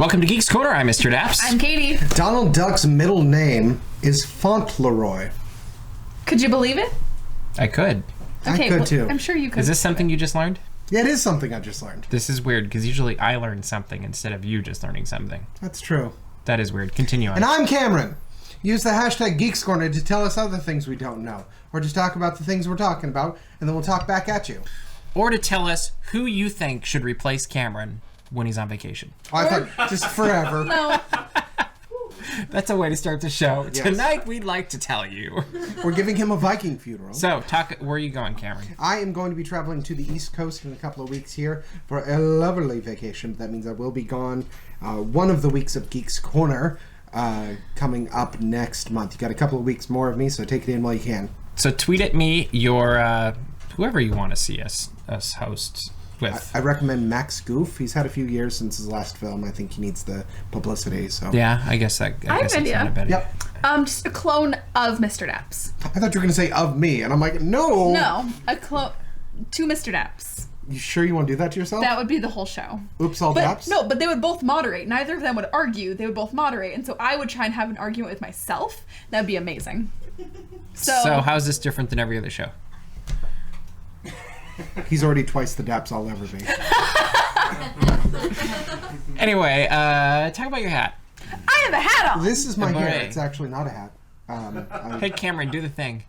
Welcome to Geeks Corner. I'm Mr. DAPs. I'm Katie. Donald Duck's middle name is Fauntleroy. Could you believe it? I could. Okay, I could too. I'm sure you could. Is this something you just learned? Yeah, it is something I just learned. This is weird because usually I learn something instead of you just learning something. That's true. That is weird. Continue on. And I'm Cameron. Use the hashtag Geeks Corner to tell us other things we don't know. Or just talk about the things we're talking about, and then we'll talk back at you. Or to tell us who you think should replace Cameron when he's on vacation. Oh, I thought just forever. No. That's a way to start the show. Yes. Tonight we'd like to tell you. We're giving him a Viking funeral. So, where are you going, Cameron? I am going to be traveling to the East Coast in a couple of weeks here for a lovely vacation. That means I will be gone one of the weeks of Geeks Corner coming up next month. You got a couple of weeks more of me, so take it in while you can. So tweet at me your whoever you want to see us hosts with. I recommend Max Goof. He's had a few years since his last film. I think he needs the publicity. So Yeah, I guess I have that's an idea. not a bad idea. Yep. Just a clone of Mr. Daps. I thought you were going to say of me, and I'm like, no. No, a clone to Mr. Daps. You sure you want to do that to yourself? That would be the whole show. Oops, all But caps? no, but they would both moderate. Neither of them would argue. They would both moderate, and so I would try and have an argument with myself. That'd be amazing. So how's this different than every other show? He's already twice the daps I'll ever be. Anyway, talk about your hat. I have a hat on. This is my A hair. beret. It's actually not a hat. Hey, Cameron, do the thing.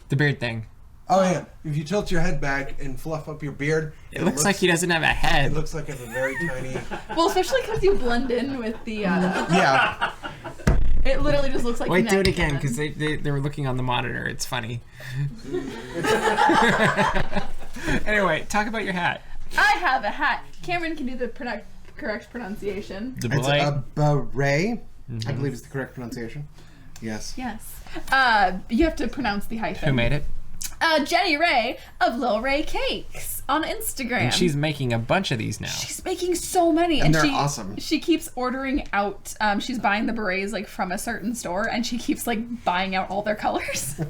The beard thing. Oh, yeah. If you tilt your head back and fluff up your beard, It looks like he doesn't have a head. It looks like I have a very tiny... Well, especially because you blend in with the. Yeah. It literally just looks like. Wait, do it neck again, and- because they were looking on the monitor. It's funny. Anyway, talk about your hat. I have a hat. Cameron can do the correct pronunciation. The It's belay. a beret, I believe is the correct pronunciation. Yes. Yes. You have to pronounce the hyphen. Who made it? Jenny Ray of Lil Ray Cakes on Instagram. And she's making a bunch of these now. She's making so many, And they're she, awesome. She keeps ordering out. She's buying the berets like from a certain store, and she keeps like buying out all their colors.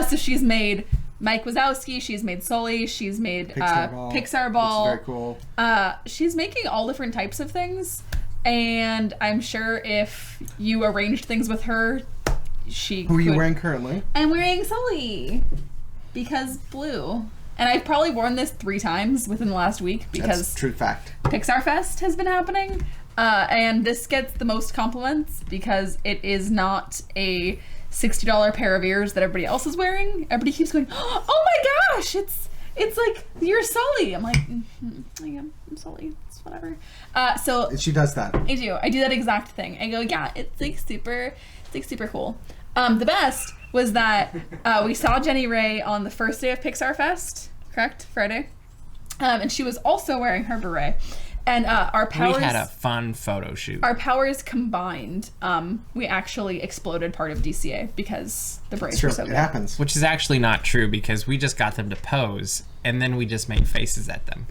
So she's made Mike Wazowski. She's made Sully. She's made Pixar Ball. It's very cool. She's making all different types of things, and I'm sure if you arranged things with her, she. Who are you could- wearing currently? I'm wearing Sully because blue. And I've probably worn this 3 times within the last week because That's true fact. Pixar Fest has been happening. And this gets the most compliments because it is not a $60 pair of ears that everybody else is wearing. Everybody keeps going, oh my gosh, it's like, you're Sully. I'm like, I am. I'm Sully. It's whatever. So She does that. I do. I do that exact thing. I go, yeah, it's like super cool. The best was that we saw Jenny Ray on the first day of Pixar Fest, correct? Friday. And she was also wearing her beret. And our powers... We had a fun photo shoot. Our powers combined, we actually exploded part of DCA because the berets Sure, were so it good. happens. Which is actually not true because we just got them to pose and then we just made faces at them.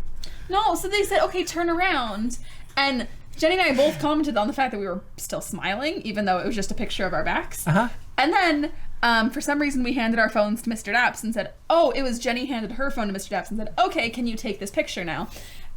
No, so they said, okay, turn around. And Jenny and I both commented on the fact that we were still smiling, even though it was just a picture of our backs. Uh-huh. And then, for some reason, we handed our phones to Mr. Daps and said, oh, it was Jenny handed her phone to Mr. Daps and said, okay, can you take this picture now?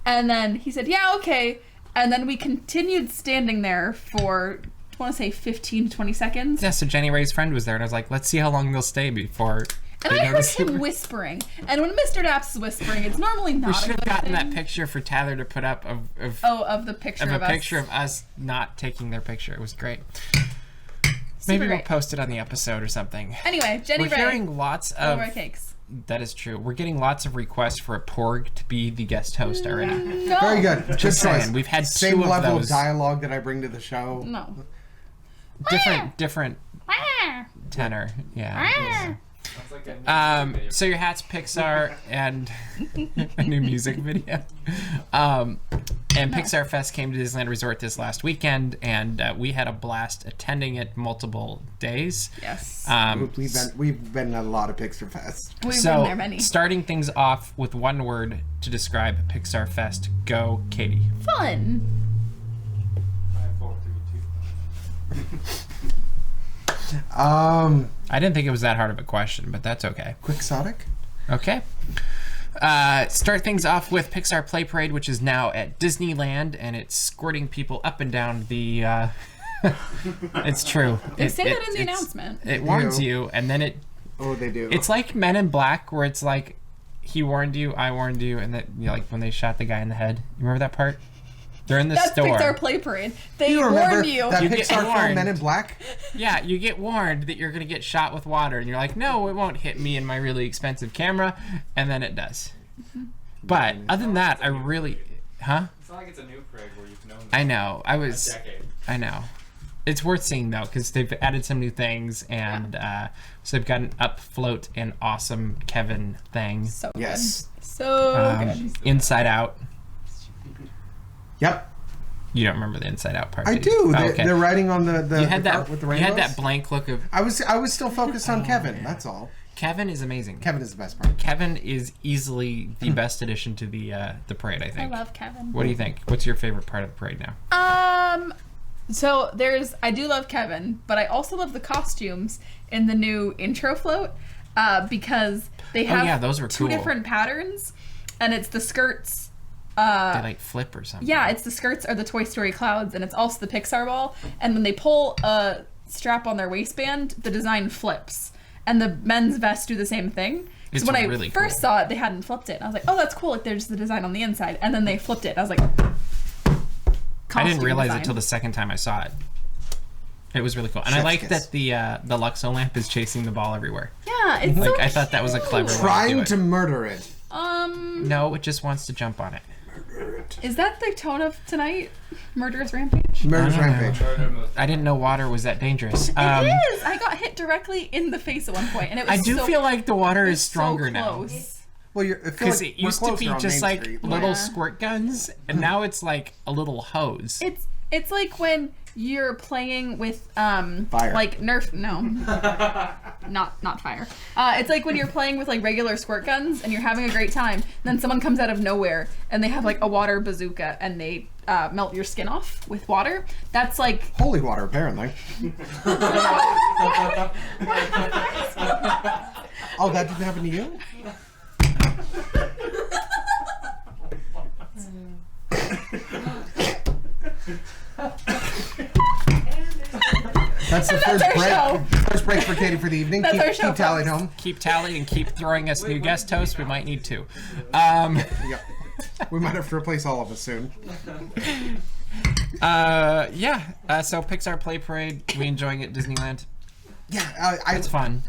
And then he said, yeah, okay. And then we continued standing there for, I want to say 15 to 20 seconds. Yeah, so Jenny Ray's friend was there and I was like, let's see how long they'll stay before... And I heard him whispering. And when Mr. Daps is whispering, it's normally not We should a have good gotten thing. that picture for Tyler to put up of the picture of of a us. picture of us not taking their picture. It was great. Super Maybe we'll great. post it on the episode or something. Anyway, Jenny We're Ray. hearing lots of... Lil Ray Cakes. That is true. We're getting lots of requests for a Porg to be the guest host already. No. Very good. Good Just choice. saying, we've had Same two of level those. of dialogue that I bring to the show. No. Different tenor. Yeah. So your hat's Pixar and a new music video. And Pixar Fest came to Disneyland Resort this last weekend, and we had a blast attending it multiple days. Yes. We've been at a lot of Pixar Fest. We've So, been there many. starting things off with one word to describe Pixar Fest. Go, Katie. Fun. 5, 4, 3, 2. I didn't think it was that hard of a question, but that's okay. Quixotic? Okay. Start things off with Pixar Play Parade, which is now at Disneyland, and it's squirting people up and down the. It's true. They say that in the announcement. It warns you, and then it. Oh, they do. It's like Men in Black, where it's like, he warned you, I warned you, and that like when they shot the guy in the head. You remember that part? They're in the store. That's Pixar Play Parade. They you remember warn you. that You get Pixar film warned. Men in Black? Yeah, you get warned that you're gonna get shot with water, and you're like, no, it won't hit me and my really expensive camera, and then it does. But other than that, I really, huh? It's not like it's a new parade where you've known I know. a decade. I know. It's worth seeing though, because they've added some new things, and so they've got an up float and awesome Kevin thing. So good. Yes. So good. Inside Out. Yep. You don't remember the Inside Out part? I do. do. You? They're, okay. they're riding on the You had cart that. with the You rainbows. had that blank look of I was still focused on Kevin. That's all. Kevin is amazing. Kevin is the best part. Kevin is easily the best addition to the parade. I I think. love Kevin. What do you think? What's your favorite part of the parade now? So I do love Kevin, but I also love the costumes in the new intro float because they have those were two cool. different patterns, and it's the skirts. They like flip or something. Yeah, it's the skirts are the Toy Story clouds, and it's also the Pixar ball. And when they pull a strap on their waistband, the design flips, and the men's vests do the same thing. It's So when really I first cool. saw it, they hadn't flipped it. And I was like, oh, that's cool. Like there's the design on the inside, and then they flipped it. I was like, I didn't realize design. it till the second time I saw it. It was really cool, and I Chef's like kiss. that the Luxo lamp is chasing the ball everywhere. Yeah, it's Like so I thought that was a clever way to do Trying it. to murder it. No, it just wants to jump on it. Is that the tone of tonight? Murderous Rampage? Murder's I don't know. Rampage. I didn't know water was that dangerous. It is! I got hit directly in the face at one point, and it was I do so, feel like the water it is was stronger so now. close. Well, I feel Because like it we're used to closer be on just Main like Street. little Yeah. squirt guns, and now it's like a little hose. It's like when you're playing with Fire. like Nerf not fire. It's like when you're playing with like regular squirt guns and you're having a great time, then someone comes out of nowhere and they have like a water bazooka and they melt your skin off with water. That's like Holy water, apparently. Oh, that didn't happen to you? That's the That's our show. first break for Katie for the evening. That's keep our show, keep tallied folks. home. Keep tally and keep throwing us new guest hosts. We might need to. Yeah. We might have to replace all of us soon. So Pixar Play Parade, we enjoying it at Disneyland? Yeah, It's fun.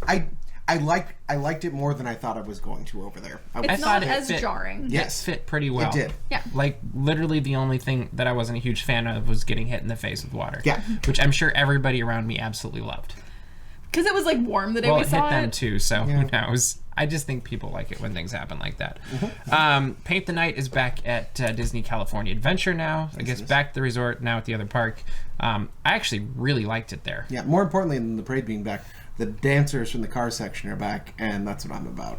I liked it more than I thought I was going to over there. it's thought not it as fit. jarring. Yes. It fit pretty well. It did. Yeah. Like literally the only thing that I wasn't a huge fan of was getting hit in the face with water. Yeah. Which I'm sure everybody around me absolutely loved. Because it was like warm the day Well, we it hit saw them it. too, so Yeah. who knows? I just think people like it when things happen like that. Mm-hmm. Paint the Night is back at Disney California Adventure now. I guess back at the resort, now at the other park. I actually really liked it there. Yeah, more importantly than the parade being back, the dancers from the car section are back, and that's what I'm about.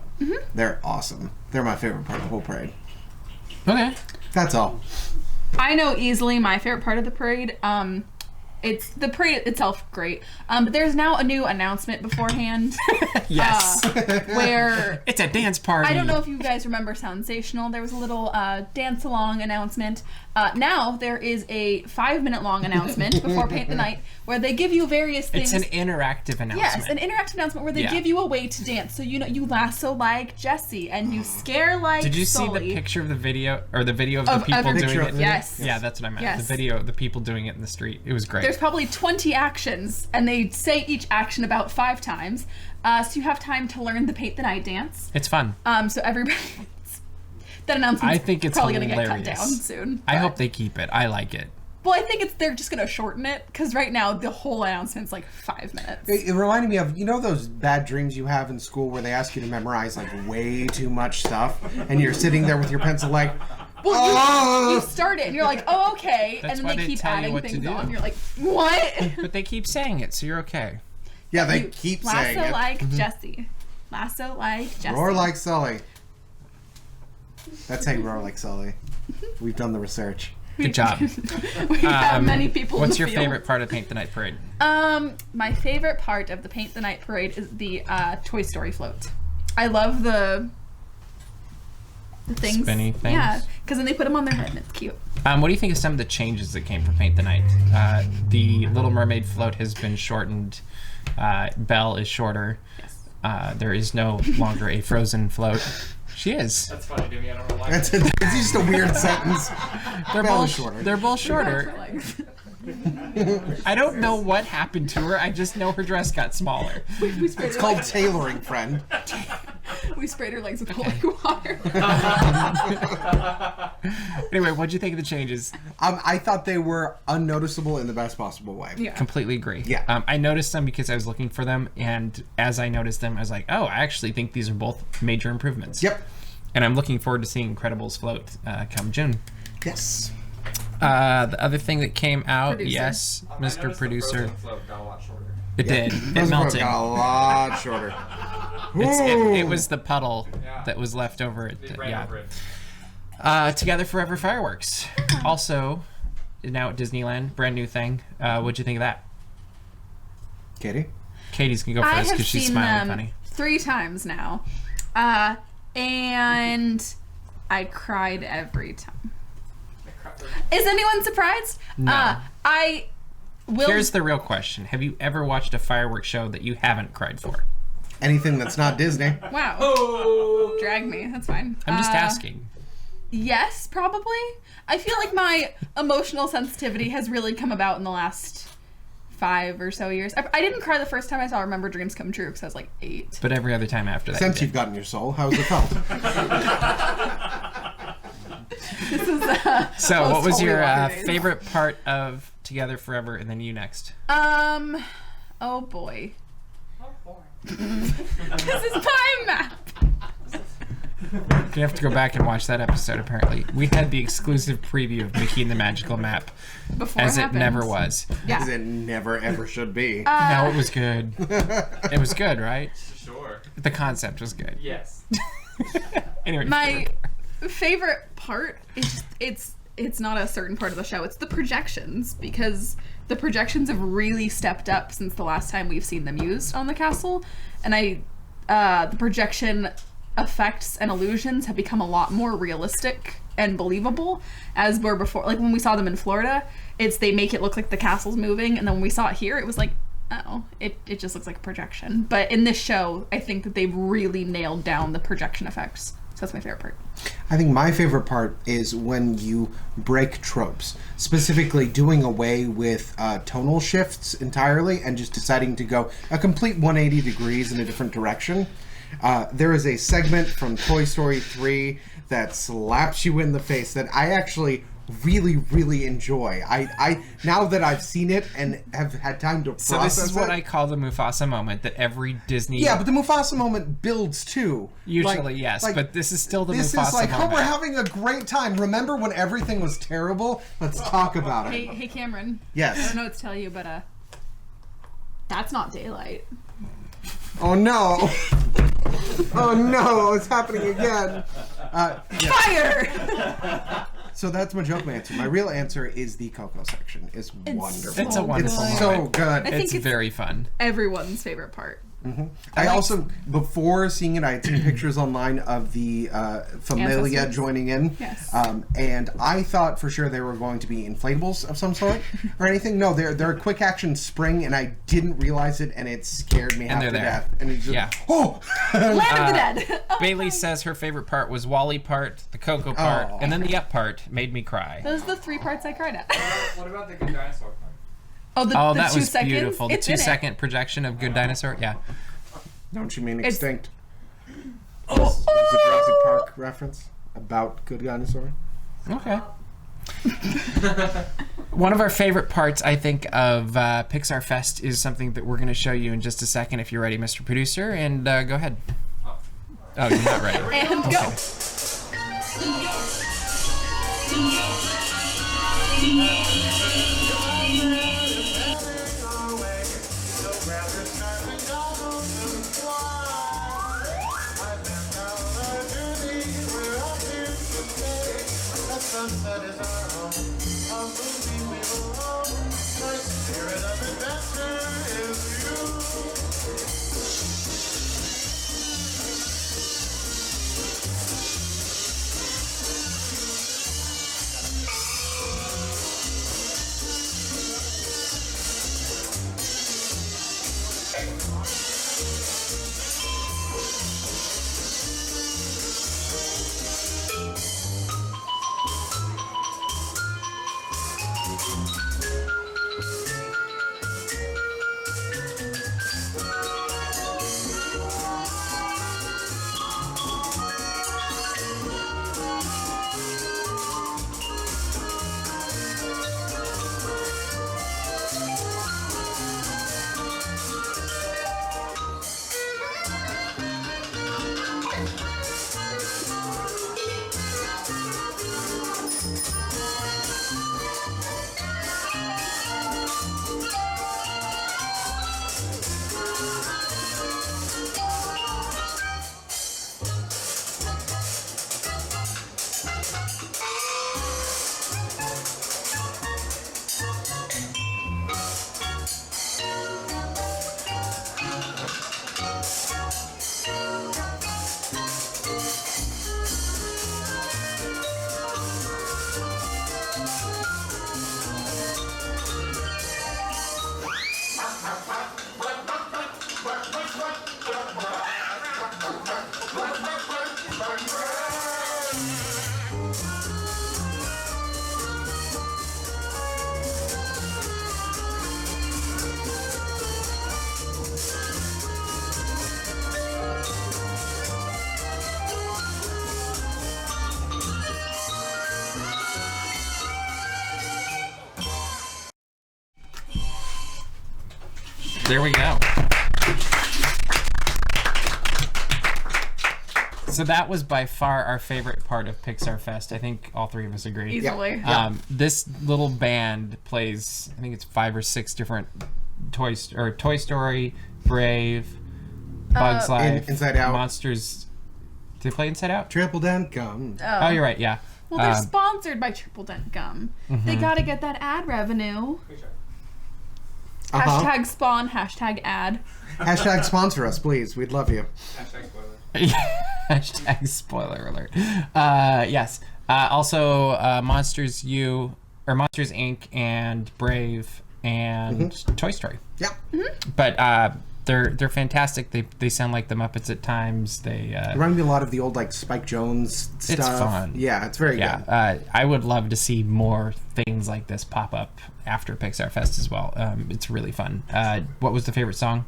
They're awesome. They're my favorite part of the whole parade. Okay. That's all. I know easily my favorite part of the parade. It's the parade itself, great. But there's now a new announcement beforehand. Yes. Where It's a dance party. I don't know if you guys remember Sensational. There was a little dance along announcement. Now there is a 5-minute long announcement before Paint the Night where they give you various things. It's an interactive announcement. Yes, an interactive announcement where they Yeah. give you a way to dance. So you lasso like Jessie and you scare like Did you see Sully. the picture of the video, or the video of the people every- doing it? Yes. Yeah, that's what I meant. Yes. The video of the people doing it in the street. It was great. There's probably 20 actions, and they say each action about 5 times. So you have time to learn the Paint the Night dance. It's fun. So everybody, that announcement's I think it's probably gonna get cut hilarious. down soon. I but- hope they keep it. I like it. Well, I think they're just gonna shorten it because right now the whole announcement's like 5 minutes. It reminded me of, you know those bad dreams you have in school where they ask you to memorize like way too much stuff, and you're sitting there with your pencil like, Well, you start it and you're like, oh, okay, That's and why then they they keep tell you adding what to things do. on. You're like, what? But they keep saying it, so you're okay. yeah, they You keep saying lasso it. like Jessie. Lasso like Jessie. Roar like Sully. That's how you roar like Sully. We've done the research. Good job. We have many people. What's in your the field. favorite part of Paint the Night Parade? My favorite part of the Paint the Night Parade is the Toy Story float. I love the The things. Spinny things. Yeah, because then they put them on their head and it's cute. What do you think of some of the changes that came for Paint the Night? The Little Mermaid float has been shortened. Belle is shorter. Yes. There is no longer a Frozen float. She is. That's funny to me. I don't know why. It's just a weird sentence. They're Belle both is shorter. They're both shorter. I don't know what happened to her. I just know her dress got smaller. It's called tailoring, friend. We sprayed her legs with holy water. Anyway, what'd you think of the changes? I thought they were unnoticeable in the best possible way. Yeah. Completely agree. Yeah. I noticed them because I was looking for them, and as I noticed them, I was like, oh, I actually think these are both major improvements. Yep. And I'm looking forward to seeing Incredibles float come June. Yes. The other thing that came out, Producer. yes, I Mr. noticed the Producer. Frozen float got a lot shorter. It did. It Frozen melted. got a lot shorter. It was the puddle Yeah. that was left over it. They ran Yeah. over it. Together Forever Fireworks. Also, now at Disneyland, brand new thing. What'd you think of that? Katie? Katie's gonna go I first have because she's seen smiling them funny. 3 times now. And I cried every time. Is anyone surprised? No. I will. Here's the real question: have you ever watched a fireworks show that you haven't cried for? Anything that's not Disney. Wow. Oh. Drag me. That's fine. I'm just asking. Yes, probably. I feel like my emotional sensitivity has really come about in the last 5 or so years. I didn't cry the first time I saw Remember Dreams Come True because I was like 8. But every other time after that. Since you you've gotten your soul, how's it felt? This is So, what was your post-Holy Water days. favorite part of Together Forever, and then you next? Oh boy. This is my map. You have to go back and watch that episode. Apparently, we had the exclusive preview of Mickey and the Magical Map, Before as it happened. never was. Yeah. As it never ever should be. No, it was good. It was good, right? Sure. The concept was good. Yes. Anyway, My favorite part is it's not a certain part of the show. It's the projections, because the projections have really stepped up since the last time we've seen them used on the castle, and the projection effects and illusions have become a lot more realistic and believable as were before. Like when we saw them in Florida, they make it look like the castle's moving, and then when we saw it here, it was like, oh, it just looks like a projection. But in this show, I think that they've really nailed down the projection effects. So that's my favorite part. I think my favorite part is when you break tropes, specifically doing away with tonal shifts entirely and just deciding to go a complete 180 degrees in a different direction. There is a segment from Toy Story 3 that slaps you in the face that I actually really, really enjoy. I now that I've seen it and have had time to process so this is what it, I call the Mufasa moment that every Disney. yeah, but the Mufasa moment builds too. Usually, yes, but this is still the this Mufasa is like, moment. oh, we're having a great time. Remember when everything was terrible? Let's talk about it. Hey Cameron. I Yes. don't know what to tell you, but that's not daylight. Oh no. Oh no, it's happening again. Yeah. Fire! So that's my joke answer. My real answer is the Coco section. It's wonderful. It's a wonderful It's moment. so good. I think It's it's very fun. everyone's favorite part. I also, before seeing it, I had seen pictures online of the Familia Ancestors. joining in. Yes. And I thought for sure they were going to be inflatables of some sort or anything. No, they're a quick action spring, and I didn't realize it, and it scared me half they're to there. death. And it's just, Yeah. oh! Land of the Dead. Oh, Bailey says her favorite part was Wally part, the Coco part, Oh. and then the Up part made me cry. those are the 3 parts I cried at. What about the good dinosaur part? Oh, Oh, the that 2 was seconds. beautiful. The It's in it. 2-second projection of Good Dinosaur. Yeah. Don't you mean It's- extinct? Oh. It's a Jurassic Park reference about Good Dinosaur. Okay. One of our favorite parts, I think, of Pixar Fest is something that we're going to show you in just a second if you're ready, Mr. Producer. And go ahead. Oh, you're not ready. And go. There we go. So that was by far our favorite part of Pixar Fest. I think all three of us agree. Easily. This little band plays, I think it's 5 or 6 different Toy Story, Brave, Bugs Life, Inside Out, Monsters. Did they play Inside Out? Triple Dent Gum. Oh, you're right. Yeah. Well, they're sponsored by Triple Dent Gum. They gotta get that ad revenue. Hashtag spawn, hashtag ad. Hashtag sponsor us, please. We'd love you. Hashtag spoiler. Hashtag spoiler alert. Yes. Also, Monsters Inc. and Brave and Toy Story. Yeah. But they're fantastic. They sound like the Muppets at times. They remind me a lot of the old like Spike Jones stuff. It's fun. Yeah, it's very good. I would love to see more things like this pop up after Pixar Fest as well. It's really fun. What was the favorite song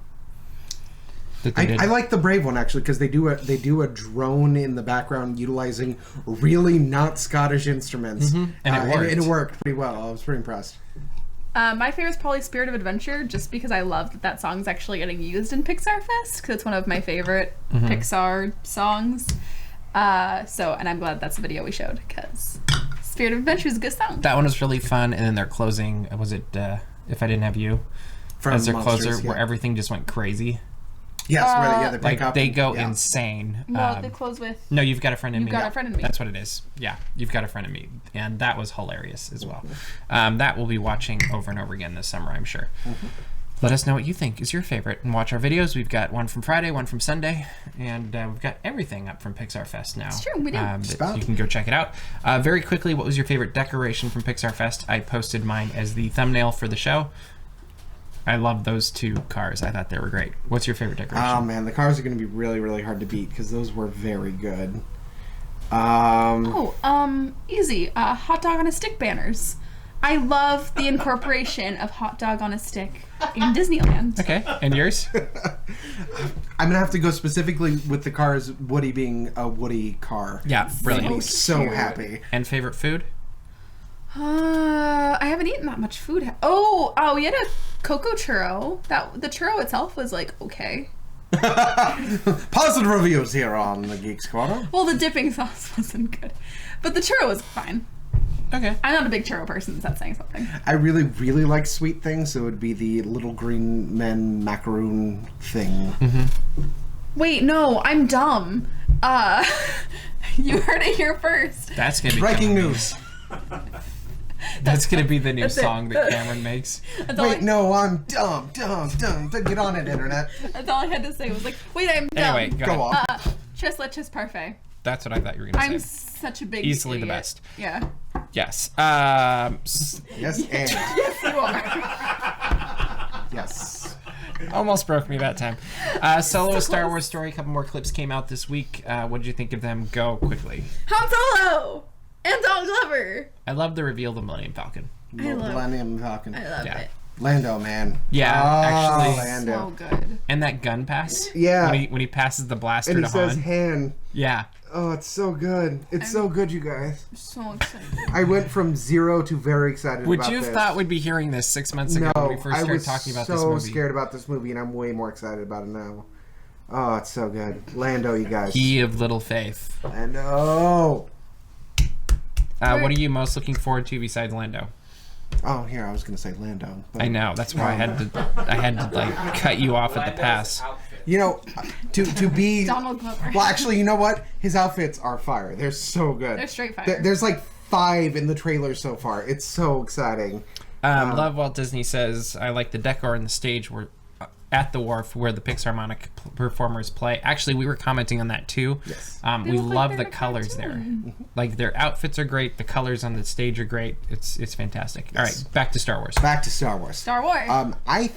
that they did? I like the Brave one actually because they do a drone in the background utilizing really not Scottish instruments, and it worked. And it worked pretty well. I was pretty impressed. My favorite is probably Spirit of Adventure, just because I love that song's actually getting used in Pixar Fest, because it's one of my favorite Pixar songs. And I'm glad that's the video we showed, because Spirit of Adventure is a good song. That one was really fun, and then their closing, was it If I Didn't Have You? From as their Monsters, closer, where everything just went crazy. Yes, they break Like, up. they go insane. Well, they close with... No, You've Got a Friend in Me. You've Got a Friend in Me. That's what it is. Yeah, You've Got a Friend in Me. And that was hilarious as well. That we'll be watching over and over again this summer, I'm sure. Let us know what you think is your favorite and watch our videos. We've got one from Friday, one from Sunday, and we've got everything up from Pixar Fest now. It's true, we do. You can go check it out. Very quickly, what was your favorite decoration from Pixar Fest? I posted mine as the thumbnail for the show. I love those 2 cars. I thought they were great. What's your favorite decoration? Oh man, the cars are going to be really, really hard to beat because those were very good. Easy. Hot dog on a stick banners. I love the incorporation of hot dog on a stick in Disneyland. Okay, and yours? I'm going to have to go specifically with the cars, Woody being a Woody car. Yeah, brilliant. I'd be so happy. And favorite food? I haven't eaten that much food. We had a cocoa churro. The churro itself was like okay. Positive reviews here on the Geeks Corner. Well, the dipping sauce wasn't good, but the churro was fine. Okay. I'm not a big churro person, so that's saying something. I really, really like sweet things, so it would be the little green men macaroon thing. Wait, no, I'm dumb. You heard it here first. That's gonna be Breaking news. That's gonna be the new That's it. song that Cameron makes. Wait, no, I'm dumb. Get on it, internet. That's all I had to say was like, wait, I'm dumb. Anyway, Go on. Tres leches parfait. That's what I thought you were gonna I'm say. such a big Easily the idiot. best. Yeah. Yes. Yes, and Yes, you are. yes. Almost broke me that time. Solo A Star Wars Story. A couple more clips came out this week. What did you think of them? Go quickly. Han Solo and Donald Glover. I love the reveal of the Millennium Falcon. Millennium Falcon. I love Yeah. it. Lando, man. Yeah, Oh, actually. Lando. So good. And that gun pass. Yeah. When he passes the blaster And he to says Han. Han. Yeah. Oh, it's so good. It's so good, you guys. I'm so excited. I went from 0 to very excited Would about you have this. thought we'd be hearing this 6 months ago No, when we first I started was talking about so this movie? scared about this movie, and I'm way more excited about it now. Oh, it's so good. Lando, you guys. He of little faith. Lando. What are you most looking forward to besides Lando? Oh, here, I was going to say Lando. But, I know. That's why I had to like cut you off at the pass. You know, to be... Donald Glover. Well, actually, you know what? His outfits are fire. They're so good. They're straight fire. There's like 5 in the trailer so far. It's so exciting. Love Walt Disney says, I like the decor and the stage where at the wharf where the Pixarmonic performers play. Actually, we were commenting on that too. Yes. We look like love they're the in a colors there. cartoon. Like their outfits are great. The colors on the stage are great. It's fantastic. All right, back to Star Wars. Back to Star Wars. Star Wars. I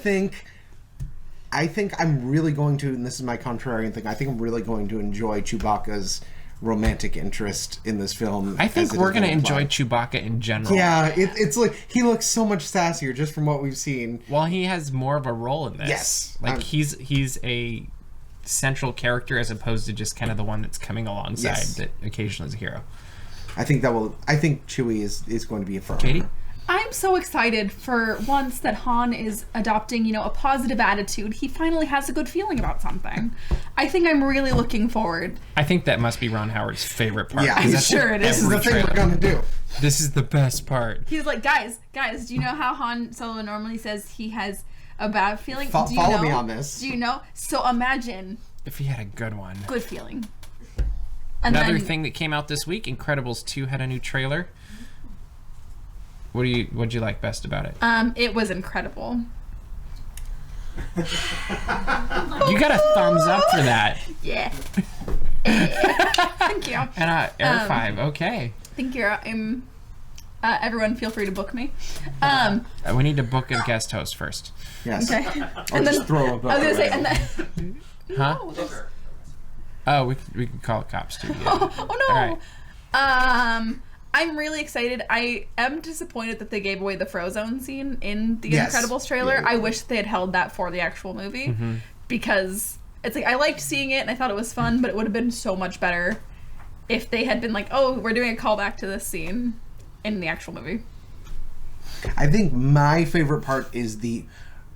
think I'm really going to, and this is my contrarian thing, I think I'm really going to enjoy Chewbacca's romantic interest in this film. I think as it we're is going to implied. enjoy Chewbacca in general. Yeah, it's like he looks so much sassier just from what we've seen. Well, he has more of a role in this. Yes. Like he's a central character as opposed to just kind of the one that's coming alongside Yes. that occasionally is a hero. I think Chewie is going to be a fun. Katie? I'm so excited for once that Han is adopting, a positive attitude. He finally has a good feeling about something. I think I'm really looking forward. I think that must be Ron Howard's favorite part. Yeah, 'cause I'm that's sure it is. This is the every thing we're trailer. going to do. This is the best part. He's like, guys, do you know how Han Solo normally says he has a bad feeling? Do you Follow know? me on this. Do you know? So imagine If he had a good one. good feeling. And Another then, thing that came out this week, Incredibles 2 had a new trailer. What'd you like best about it? it was incredible. You got a thumbs up for that. Yeah. Thank you. And Air 5, okay. Thank you. Everyone, feel free to book me. We need to book a guest host first. Yes. Okay. Or just throw a book. I was gonna say, around. and then, Huh? oh, there's- Oh, we could call cops too. Yeah. oh no. All right. I'm really excited. I am disappointed that they gave away the Frozone scene in the Yes. Incredibles trailer. Yeah. I wish they had held that for the actual movie because it's like I liked seeing it and I thought it was fun, but it would have been so much better if they had been like, "Oh, we're doing a callback to this scene in the actual movie." I think my favorite part is the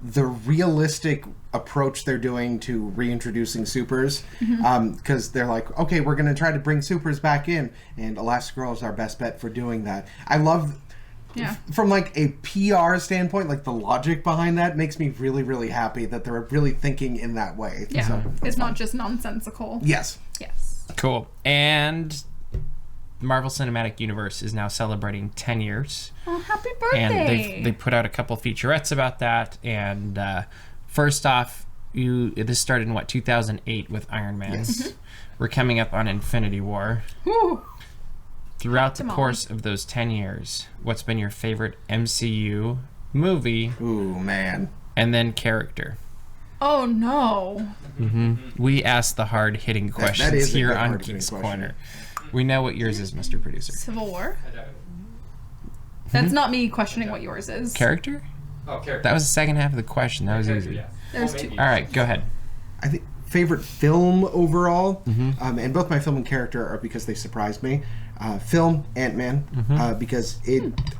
realistic approach they're doing to reintroducing supers, because they're like, okay, we're going to try to bring supers back in, and Elastigirl is our best bet for doing that. I love, Yeah. from like a PR standpoint, like the logic behind that makes me really, really happy that they're really thinking in that way. Yeah. So, It's not just nonsensical. yes. Yes. Cool. And Marvel Cinematic Universe is now celebrating 10 years. Oh, happy birthday. And they put out a couple featurettes about that. And first off, this started in 2008 with Iron Man. Yes. We're coming up on Infinity War. Whew. Throughout the Come on. course of those 10 years, what's been your favorite MCU movie Ooh, man. and then character? Oh no. We ask the hard-hitting questions is a here good on hard-hitting Geeks question. Corner. We know what yours is, Mr. Producer. Civil War? That's not me questioning what yours is. Character? Oh, character. That was the second half of the question. That was Character, easy. yes. There's Well, two. maybe. All right, go ahead. I think favorite film overall, and both my film and character are because they surprised me. Film Ant-Man, because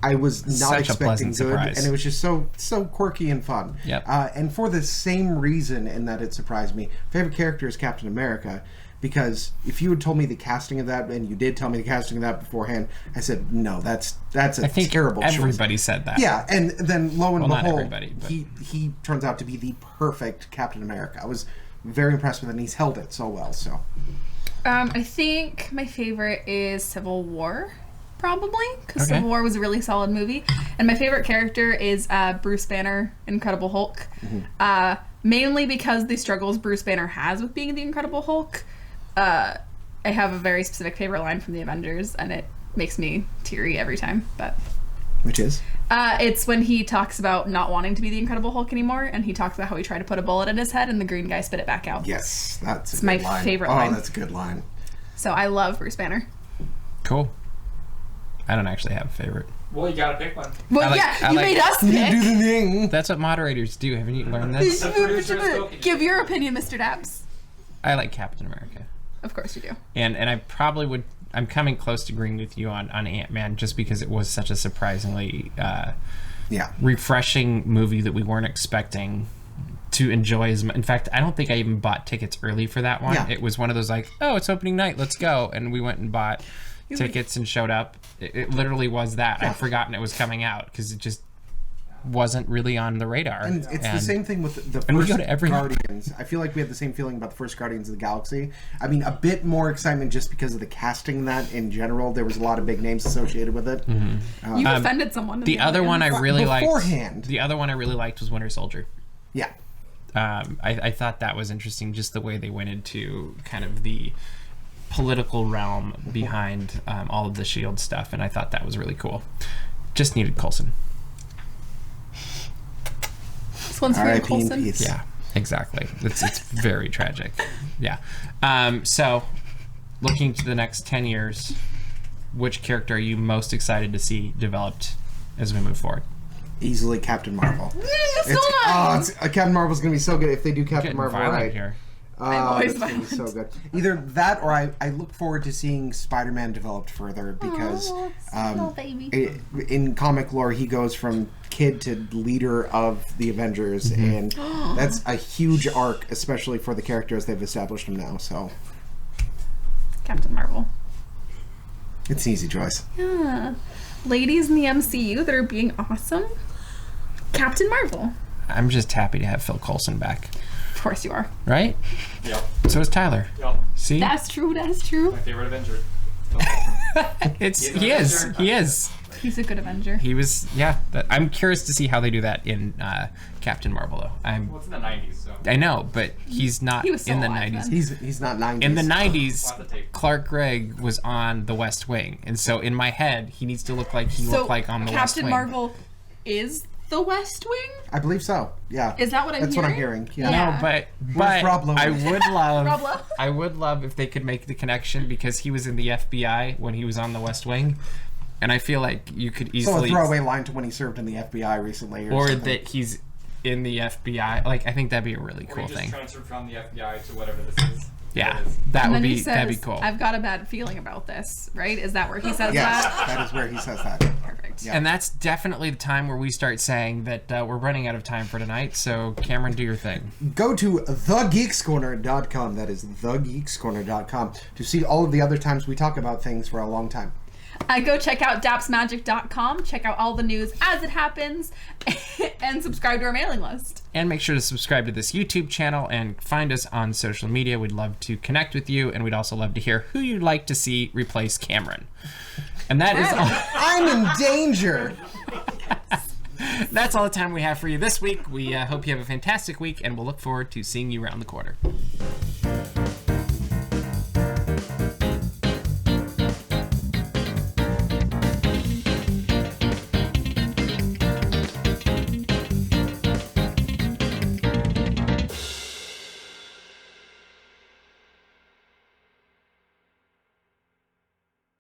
I was not Such a expecting pleasant good, surprise. and it was just so quirky and fun. Yep. And for the same reason, in that it surprised me, favorite character is Captain America. Because if you had told me the casting of that, and you did tell me the casting of that beforehand, I said no. That's a I think terrible choice. everybody said that. Yeah, and then lo and Well, not behold, everybody, but- he turns out to be the perfect Captain America. I was very impressed with it, and he's held it so well. So I think my favorite is Civil War, probably, because Okay. Civil War was a really solid movie. And my favorite character is Bruce Banner, Incredible Hulk. Mainly because the struggles Bruce Banner has with being the Incredible Hulk. I have a very specific favorite line from the Avengers, and it makes me teary every time. But which is it's when he talks about not wanting to be the Incredible Hulk anymore, and he talks about how he tried to put a bullet in his head, and the green guy spit it back out. yes, that's It's a my good line. favorite Oh, line. that's a good line. So I love Bruce Banner. Cool. I don't actually have a favorite. Well, you gotta pick one. Well, you made us You pick. do the thing. That's what moderators do. Haven't you learned this? The producer is spoken. Give your opinion, Mr. Daps. I like Captain America. Of course you do. And I probably would. I'm coming close to agreeing with you on Ant-Man just because it was such a surprisingly refreshing movie that we weren't expecting to enjoy as much. In fact, I don't think I even bought tickets early for that one. Yeah. It was one of those like, oh, it's opening night, let's go. And we went and bought tickets and showed up. It literally was that. I'd forgotten it was coming out because it just wasn't really on the radar. And it's the same thing with the and we first go to every Guardians. I feel like we had the same feeling about the first Guardians of the Galaxy. I mean, a bit more excitement just because of the casting that in general. There was a lot of big names associated with it. You offended someone. In the other one I really beforehand. liked. The other one I really liked was Winter Soldier. Yeah. I thought that was interesting, just the way they went into kind of the political realm behind all of the S.H.I.E.L.D. stuff, and I thought that was really cool. Just needed Coulson. This one's for you, R.I.P. in Coulson. peace. Yeah, exactly. It's very tragic. Yeah. So, looking to the next 10 years, which character are you most excited to see developed as we move forward? Easily Captain Marvel. It's Captain Marvel's gonna be so good if they do Captain Getting Marvel violent right. here. I'm always it's gonna be so violent. good. Either that, or I look forward to seeing Spider-Man developed further because little baby. in comic lore he goes from kid to leader of the Avengers, and that's a huge arc, especially for the characters they've established him now. So Captain Marvel. it's an easy choice. Yeah. Ladies in the MCU that are being awesome. Captain Marvel. I'm just happy to have Phil Coulson back. Of course you are. Right? Yep. So is Tyler. Yep. See? That's true. That's true. My favorite Avenger. He is. He's a good Avenger. He was, I'm curious to see how they do that in Captain Marvel, though. Well, it's in the 90s, so. I know, but he's not He was still in the alive 90s. then. He's not 90s. In the Watch 90s, the tape. Clark Gregg was on The West Wing, and so in my head, he needs to look like he looked like on The West Captain Wing. Marvel is the West Wing? I believe so. Yeah. Is that what I'm That's hearing? what I'm hearing. Yeah. Yeah. No, but Rob Lowe? I would Rob love Lowe? I would love if they could make the connection because he was in the FBI when he was on The West Wing, and I feel like you could So a easily throwaway line to when he served in the FBI recently, or something. that he's in the FBI. Like I think that'd be a really Or cool he just thing. transferred from the FBI to whatever this is. Yeah, What it is. that And would then he be says, that'd be cool. I've got a bad feeling about this, right? Is that where he says Yes, that? that is where he says that. Perfect. Yeah. And that's definitely the time where we start saying that we're running out of time for tonight. So Cameron, do your thing. Go to thegeekscorner.com. That is thegeekscorner.com to see all of the other times we talk about things for a long time. Go check out dapsmagic.com. Check out all the news as it happens, and subscribe to our mailing list. And make sure to subscribe to this YouTube channel and find us on social media. We'd love to connect with you, and we'd also love to hear who you'd like to see replace Cameron. And that is all. I'm in danger. That's all the time we have for you this week. We hope you have a fantastic week, and we'll look forward to seeing you around the corner.